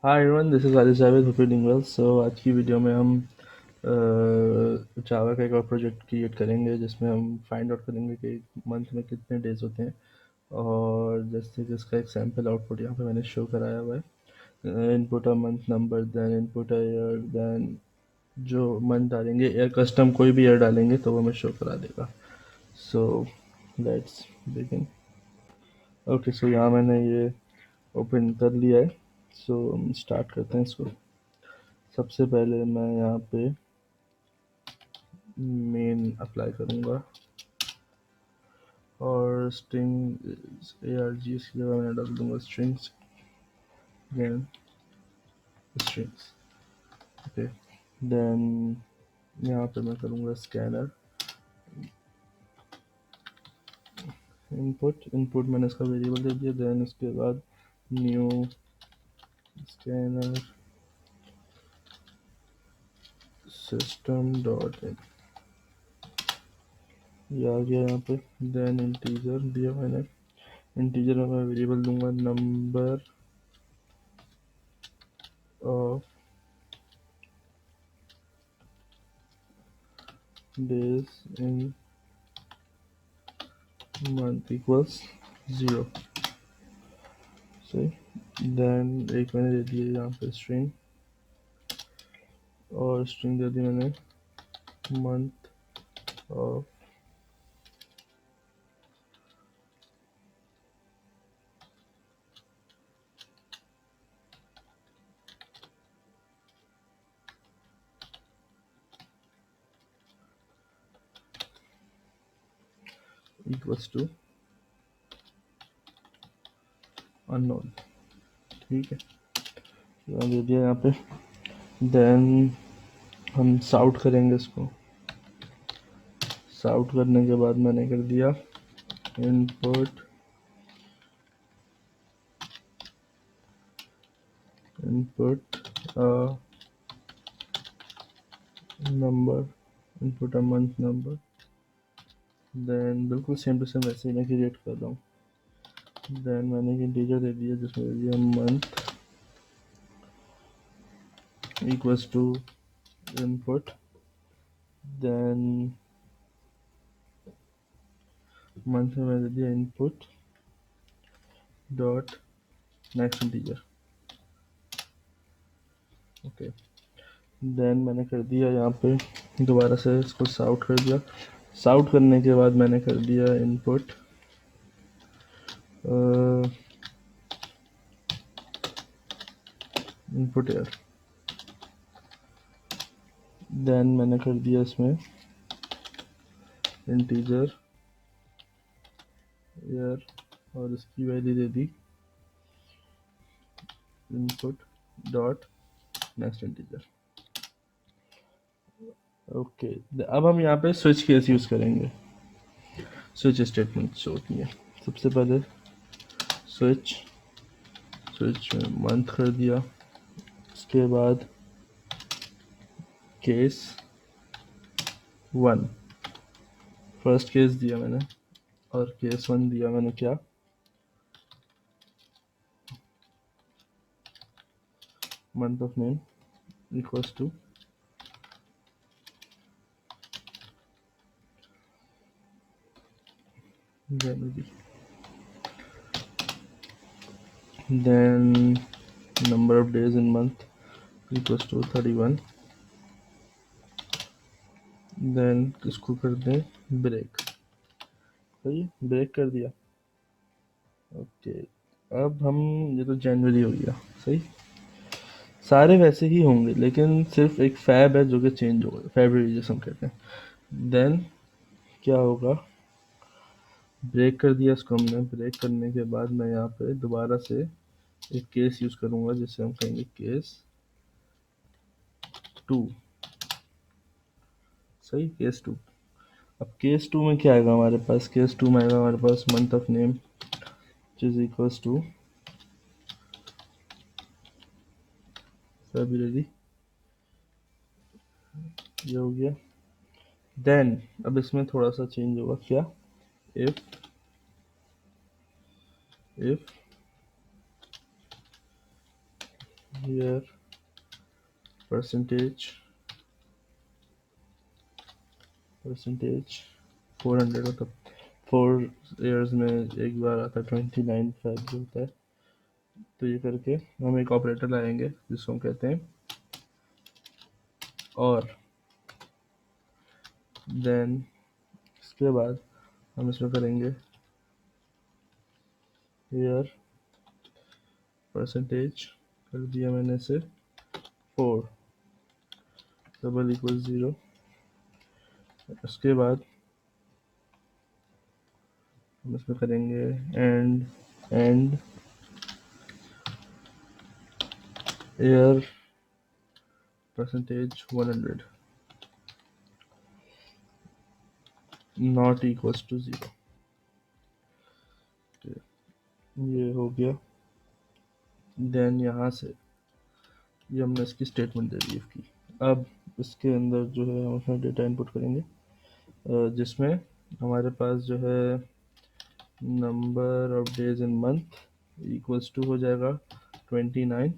Hi everyone, this is Aditya Javed, hope you doing well. So आज की video में हम जावा का एक और प्रोजेक्ट क्रिएट करेंगे जिसमें हम फाइंड आउट करेंगे कि मंथ में कितने डेज होते हैं। और जैसे कि इसका एक सैम्पल आउटपुट यहाँ पे मैंने शो कराया हुआ है। Input a month number, then input a year, then जो मंथ डालेंगे ईयर कस्टम कोई भी ईयर डालेंगे तो वो हमें शो करा देगा। So let's begin. ओके, सो यहाँ मैंने ये ओपन कर लिया है। सो स्टार्ट करते हैं इसको। सबसे पहले मैं यहाँ पे मेन अप्लाई करूँगा और स्ट्रिंग arg इसकी जगह मैं डाल दूँगा strings, then strings. Okay, then यहाँ पे मैं करूँगा स्कैनर इनपुट मैंने इसका वेरिएबल दे दिया। देन उसके बाद new scanner system dot in, ये आ गया यहाँ पे। देन इंटीजर दिया मैंने, इंटीजर में मैं वेरिएबल दूंगा number of days in month equals 0। सही। देन एक मैंने दे दिया यहाँ पे स्ट्रिंग, और स्ट्रिंग दे दी मैंने month of equals to unknown. ठीक है, यहाँ दे दिया यहाँ पे। देन हम साउट करेंगे इसको। साउट करने के बाद मैंने कर दिया input number, input a month number. Then बिल्कुल सेम टू सेम वैसे ही मैं क्रिएट कर रहा हूँ। देन मैंने एक इंटीजर दे दिया जिसमें दे दिया month equals to input, then month में मैंने दे दिया input dot next integer. Okay, then मैंने कर दिया यहाँ पे दोबारा से इसको साउट कर दिया। साउट करने के बाद मैंने कर दिया इनपुट इनपुट ईयर। देन मैंने कर दिया इसमें इंटीजर ईयर और इसकी वैल्यू दे दी input dot next integer. Okay, अब हम यहाँ पे स्विच केस यूज़ करेंगे। स्विच स्टेटमेंट होती है। सबसे पहले स्विच में मंथ कर दिया, उसके बाद केस 1 फर्स्ट केस दिया मैंने, और केस 1 दिया मैंने क्या, month of name equals to January. Then number of days in month equals to 31। Then इसको कर दें ब्रेक। सही, ब्रेक कर दिया। ओके, अब हम ये तो जनवरी हो गया। सही, सारे वैसे ही होंगे लेकिन सिर्फ एक फैब है जो कि चेंज होगा, फरवरी जैसे हम कहते हैं। देन क्या होगा, ब्रेक कर दिया इसको हमने। ब्रेक करने के बाद मैं यहाँ पे दोबारा से एक केस यूज़ करूँगा जिससे हम कहेंगे केस 2। सही, केस 2। अब केस 2 में क्या आएगा हमारे पास, केस 2 में आएगा हमारे पास month of name which is equals to February. ये हो गया। देन अब इसमें थोड़ा सा चेंज होगा। क्या, इफ ईयर परसेंटेज 400, मतलब 4 ईयर्स में एक बार आता है 29 जो होता है। तो ये करके हम एक ऑपरेटर लाएंगे जिसको हम कहते हैं और देन इसके बाद हम इसमें करेंगे ईयर परसेंटेज, कर दिया मैंने इसे 4 डबल इक्वल 0। उसके बाद हम इसमें करेंगे and year percentage 100 not equals to 0। ये हो गया। देन यहाँ से ये हमने इसकी स्टेटमेंट दे दी इसकी। अब इसके अंदर जो है हम उसमें डेटा इनपुट करेंगे जिसमें हमारे पास जो है number of days in month equals to हो जाएगा 29।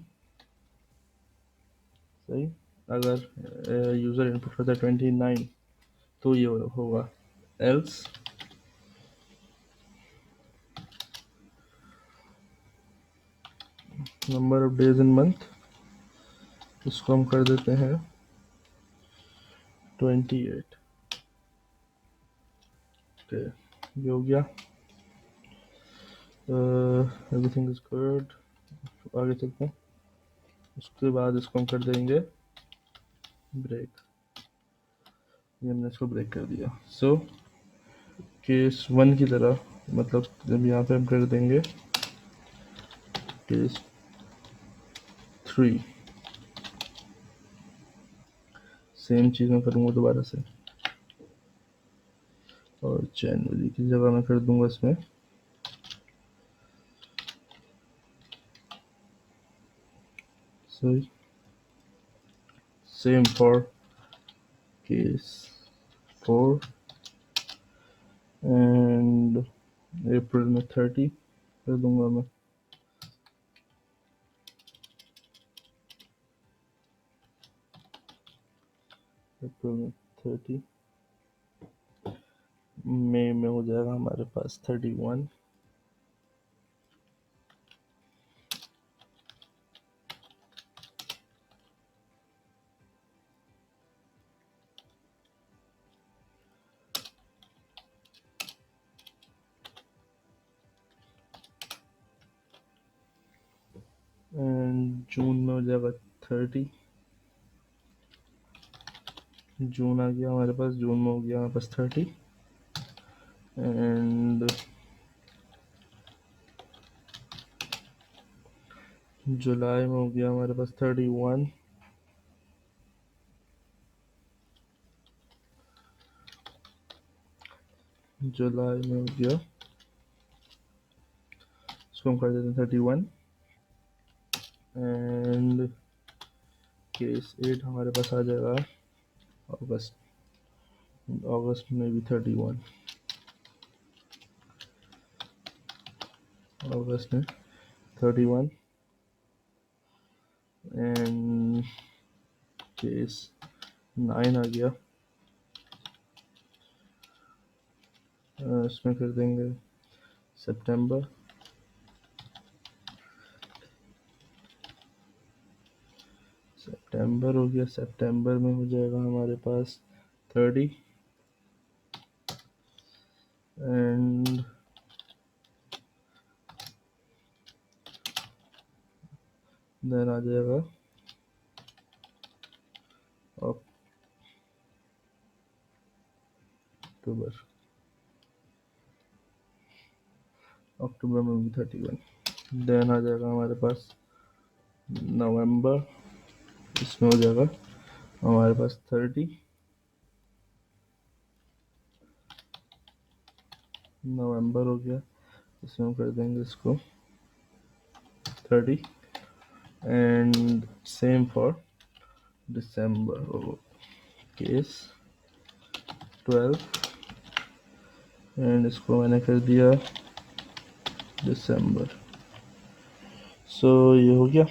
सही। अगर यूज़र इनपुट करता है 29 तो ये होगा else number of days in month, इसको हम कर देते हैं 28। ओके, ये हो गया। Everything is good. आगे चलते हैं। उसके बाद इसको हम कर देंगे ब्रेक। ये हमने इसको ब्रेक कर दिया। सो केस 1 की तरह, मतलब जब यहाँ पे हम कर देंगे केस 3, सेम चीज़ मैं करूँगा दोबारा से और जनवरी की जगह मैं कर दूंगा इसमें सही। Same for case 4 and April में 30 कर दूंगा मैं। अप्रैल में 30, मई में हो जाएगा हमारे पास 31, एंड जून में हो जाएगा 30। जून आ गया हमारे पास, जून में हो गया हमारे पास 30 एंड जुलाई में हो गया हमारे पास 31। जुलाई में हो गया, इसको हम कर देते हैं 31 एंड केस 8 हमारे पास आ जाएगा अगस्त। अगस्त में भी 31, अगस्त में 31 एंड केस 9 आ गया। इसमें कर देंगे सितंबर। सितंबर हो गया, सितंबर में हो जाएगा हमारे पास 30 एंड देन आ जाएगा अक्टूबर। अक्टूबर में भी 31। देन आ जाएगा हमारे पास नवंबर, इसमें हो जाएगा हमारे पास 30। नवंबर हो गया, इसमें हम कर देंगे इसको 30 and same for December. Case 12 and इसको मैंने कर दिया दिसंबर। सो ये हो गया।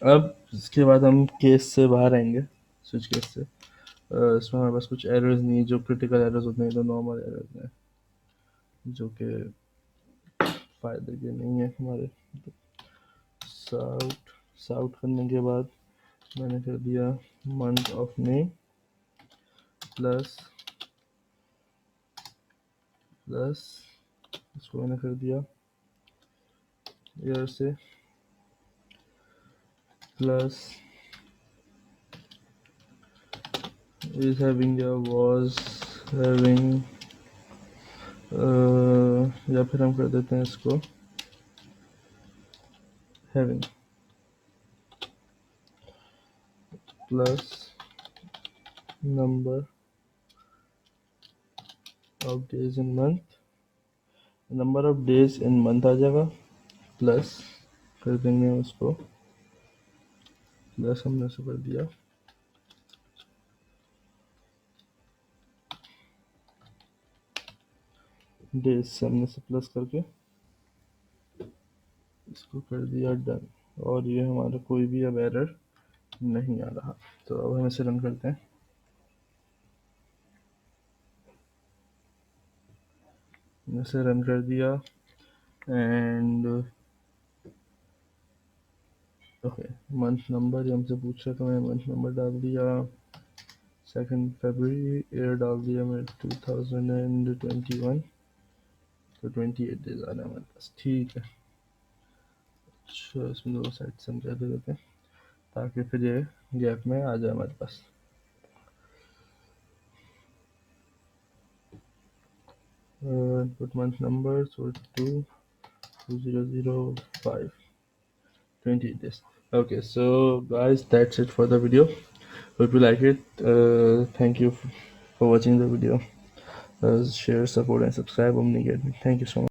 अब इसके बाद हम केस से बाहर आएंगे, स्विच केस से। इसमें हमारे पास कुछ एरर्स नहीं, जो क्रिटिकल एरर्स होते हैं तो नॉर्मल एरर्स हैं, जो कि फायदे के नहीं है हमारे। साउट साउट करने के बाद मैंने कर दिया month of May plus plus इसको मैंने कर दिया ईयर से प्लस is having या was having, या फिर हम कर देते हैं इसको having plus number of days in month, number of days in month आ जाएगा, प्लस कर देंगे उसको, प्लस हमने उसको कर दिया डेज से, हमने से प्लस करके इसको कर दिया डन। और ये हमारा कोई भी अब एरर नहीं आ रहा। तो अब हम इसे रन करते हैं। इसे रन कर दिया एंड ओके, मंथ नंबर ये हमसे पूछ रहा था, मैंने मंथ नंबर डाल दिया 2 फरवरी, ईयर डाल दिया मैं 2021, तो 28 डेज आ रहा है हमारे पास। ठीक है, अच्छा इसमें दो साइड समझा दे देते हैं ताकि फिर ये गैप में आ जाए हमारे पास। input month number so 2005, 28 days. Okay, so guys, that's it for the video. Hope you like it. Thank you for watching the video. Share, support and subscribe Omni Academy. Thank you so much.